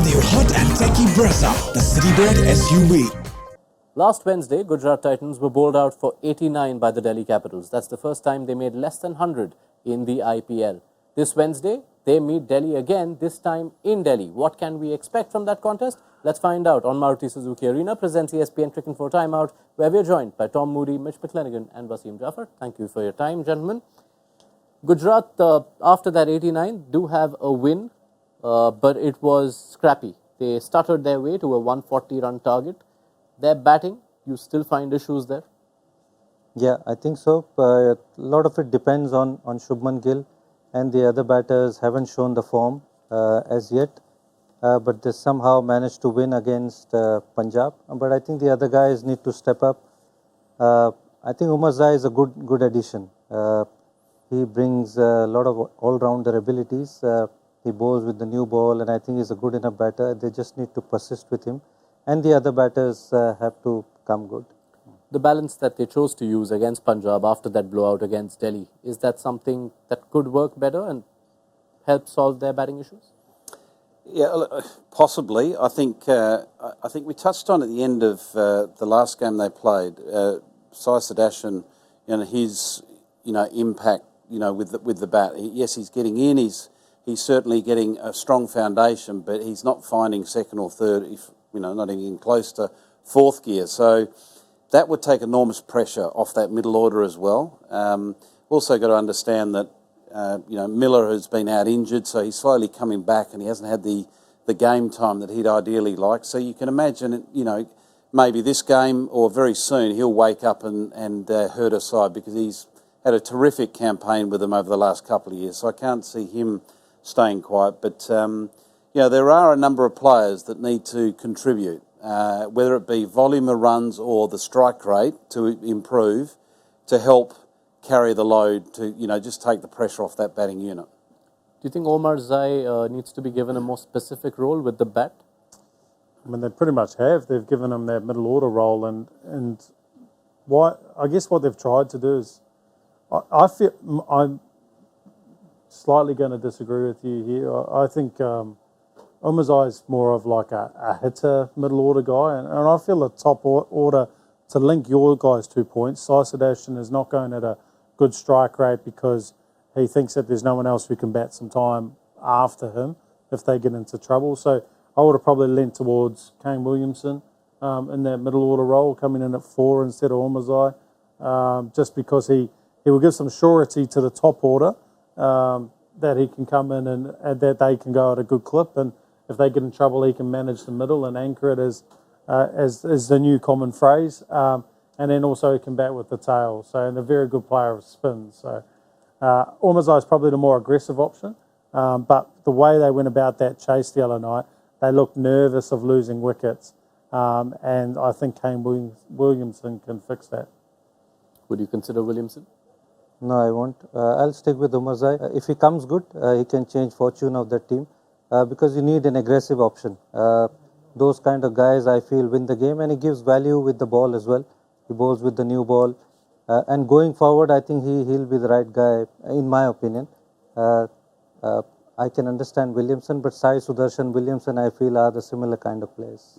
new hot and techy Brezza, the Citybird SUV. Last Wednesday, Gujarat Titans were bowled out for 89 by the Delhi Capitals. That's the first time they made less than 100 in the IPL. This Wednesday, they meet Delhi again, this time in Delhi. What can we expect from that contest? Let's find out on Maruti Suzuki Arena presents ESPNcricinfo Timeout, where we are joined by Tom Moody, Mitch McClenaghan and Wasim Jaffer. Thank you for your time, gentlemen. Gujarat, after that 89, do have a win, but it was scrappy. They stuttered their way to a 140-run target. Their batting, you still find issues there? Yeah, I think so. A lot of it depends on Shubman Gill, and the other batters haven't shown the form as yet. But they somehow managed to win against Punjab. But I think the other guys need to step up. I think Omarzai is a good addition. He brings a lot of all-rounder abilities. He bowls with the new ball, and I think he's a good enough batter. They just need to persist with him. And the other batters have to come good. The balance that they chose to use against Punjab after that blowout against Delhi, is that something that could work better and help solve their batting issues? Yeah, possibly. I think we touched on at the end of the last game they played, Sudharsan, his impact with the bat. Yes, he's getting in. He's certainly getting a strong foundation, but he's not finding second or third, if not even close to fourth gear. So that would take enormous pressure off that middle order as well. Also got to understand that Miller has been out injured, so he's slowly coming back, and he hasn't had the game time that he'd ideally like. So you can imagine, maybe this game or very soon he'll wake up and hurt a side, because he's had a terrific campaign with them over the last couple of years. So I can't see him staying quiet. But there are a number of players that need to contribute, whether it be volume of runs or the strike rate to improve, to help carry the load, to just take the pressure off that batting unit. Do you think Omarzai needs to be given a more specific role with the bat? I mean, they pretty much have. They've given him that middle order role, and I guess what they've tried to do is, I feel I'm slightly going to disagree with you here. I think Omarzai is more of like a hitter, middle order guy, and I feel the top order to link your guys 2 points. Sudharsan is not going at a good strike rate because he thinks that there's no one else who can bat some time after him if they get into trouble. So I would have probably leant towards Kane Williamson in that middle order role, coming in at 4 instead of Omarzai, just because he will give some surety to the top order that he can come in and that they can go at a good clip, and if they get in trouble, he can manage the middle and anchor it as the new common phrase, and then also he can bat with the tail. So, and a very good player of spin. So Omarzai is probably the more aggressive option, but the way they went about that chase the other night, they looked nervous of losing wickets, and I think Kane Williamson can fix that. Would you consider Williamson? No, I won't. I'll stick with Omarzai. If he comes good, he can change fortune of the team, because you need an aggressive option. Those kind of guys, I feel, win the game, and he gives value with the ball as well. He bowls with the new ball, and going forward, I think he'll be the right guy, in my opinion. I can understand Williamson, but Sai, Sudharsan, Williamson, I feel, are the similar kind of players.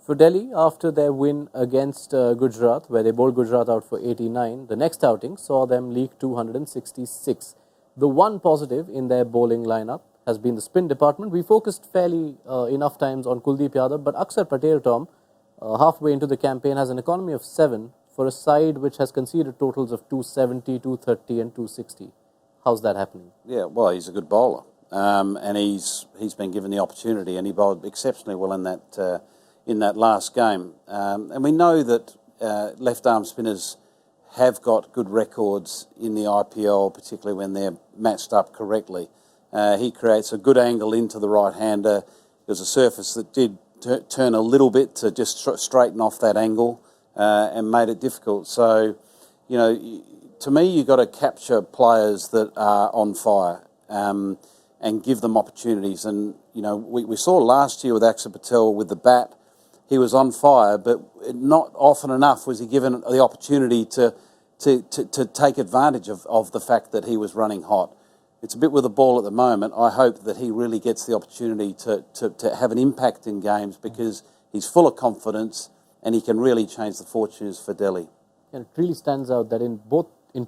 For Delhi, after their win against Gujarat, where they bowled Gujarat out for 89, the next outing saw them leak 266. The one positive in their bowling lineup has been the spin department. We focused fairly enough times on Kuldeep Yadav, but Akshar Patel, Tom, halfway into the campaign, has an economy of 7 for a side which has conceded totals of 270, 230 and 260. How's that happening? Yeah, well, he's a good bowler, and he's been given the opportunity, and he bowled exceptionally well in that last game. And we know that left-arm spinners have got good records in the IPL, particularly when they're matched up correctly. He creates a good angle into the right-hander. It was a surface that did turn a little bit to just straighten off that angle and made it difficult. So, to me, you've got to capture players that are on fire and give them opportunities. And, we saw last year with Akshar Patel with the bat, he was on fire, but not often enough was he given the opportunity to take advantage of the fact that he was running hot. it's a bit with the ball at the moment. I hope that he really gets the opportunity to have an impact in games because he's full of confidence and he can really change the fortunes for Delhi. And it really stands out that in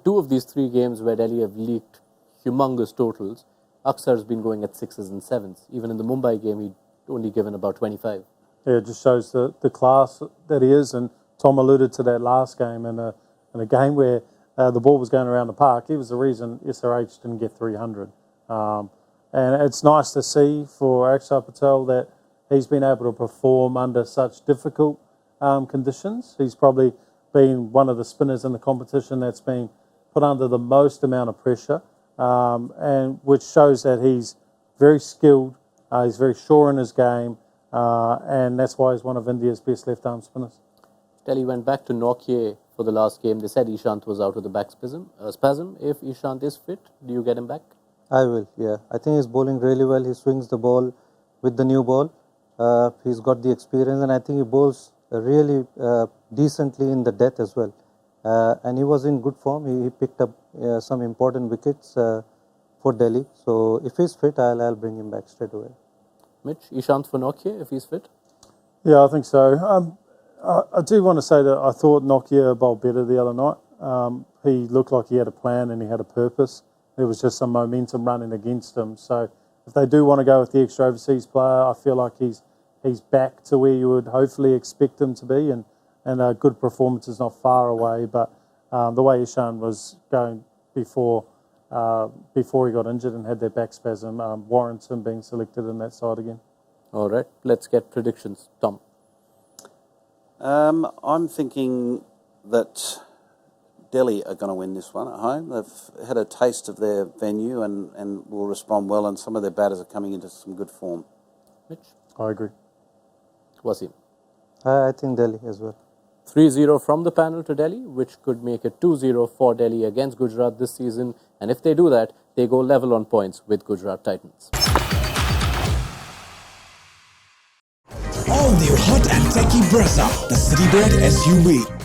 two of these three games where Delhi have leaked humongous totals, Aksar's been going at 6s and 7s. Even in the Mumbai game, he'd only given about 25. Yeah, it just shows the class that he is. And Tom alluded to that last game in a game where the ball was going around the park. He was the reason SRH didn't get 300. And it's nice to see for Akshar Patel that he's been able to perform under such difficult conditions. He's probably been one of the spinners in the competition that's been put under the most amount of pressure, and which shows that he's very skilled, he's very sure in his game, and that's why he's one of India's best left-arm spinners. Delhi went back to Nortje for the last game. They said Ishant was out with the back spasm. If Ishant is fit, do you get him back? I will, yeah. I think he's bowling really well. He swings the ball with the new ball. He's got the experience, and I think he bowls really decently in the death as well. And he was in good form. He picked up some important wickets for Delhi. So if he's fit, I'll bring him back straight away. Mitch, Ishant for Nortje, if he's fit? Yeah, I think so. I do want to say that I thought Nokia bowled better the other night. He looked like he had a plan and he had a purpose. There was just some momentum running against him. So if they do want to go with the extra overseas player, I feel like he's back to where you would hopefully expect him to be, and a good performance is not far away. But the way Ishant was going before he got injured and had that back spasm warrants him being selected in that side again. All right, let's get predictions. Tom? I'm thinking that Delhi are going to win this one at home. They've had a taste of their venue and will respond well, and some of their batters are coming into some good form. Mitch? I agree. Wasim? I think Delhi as well. 3-0 from the panel to Delhi, which could make it 2-0 for Delhi against Gujarat this season. And if they do that, they go level on points with Gujarat Titans. All new hot and techy Brezza, the Citybird SUV.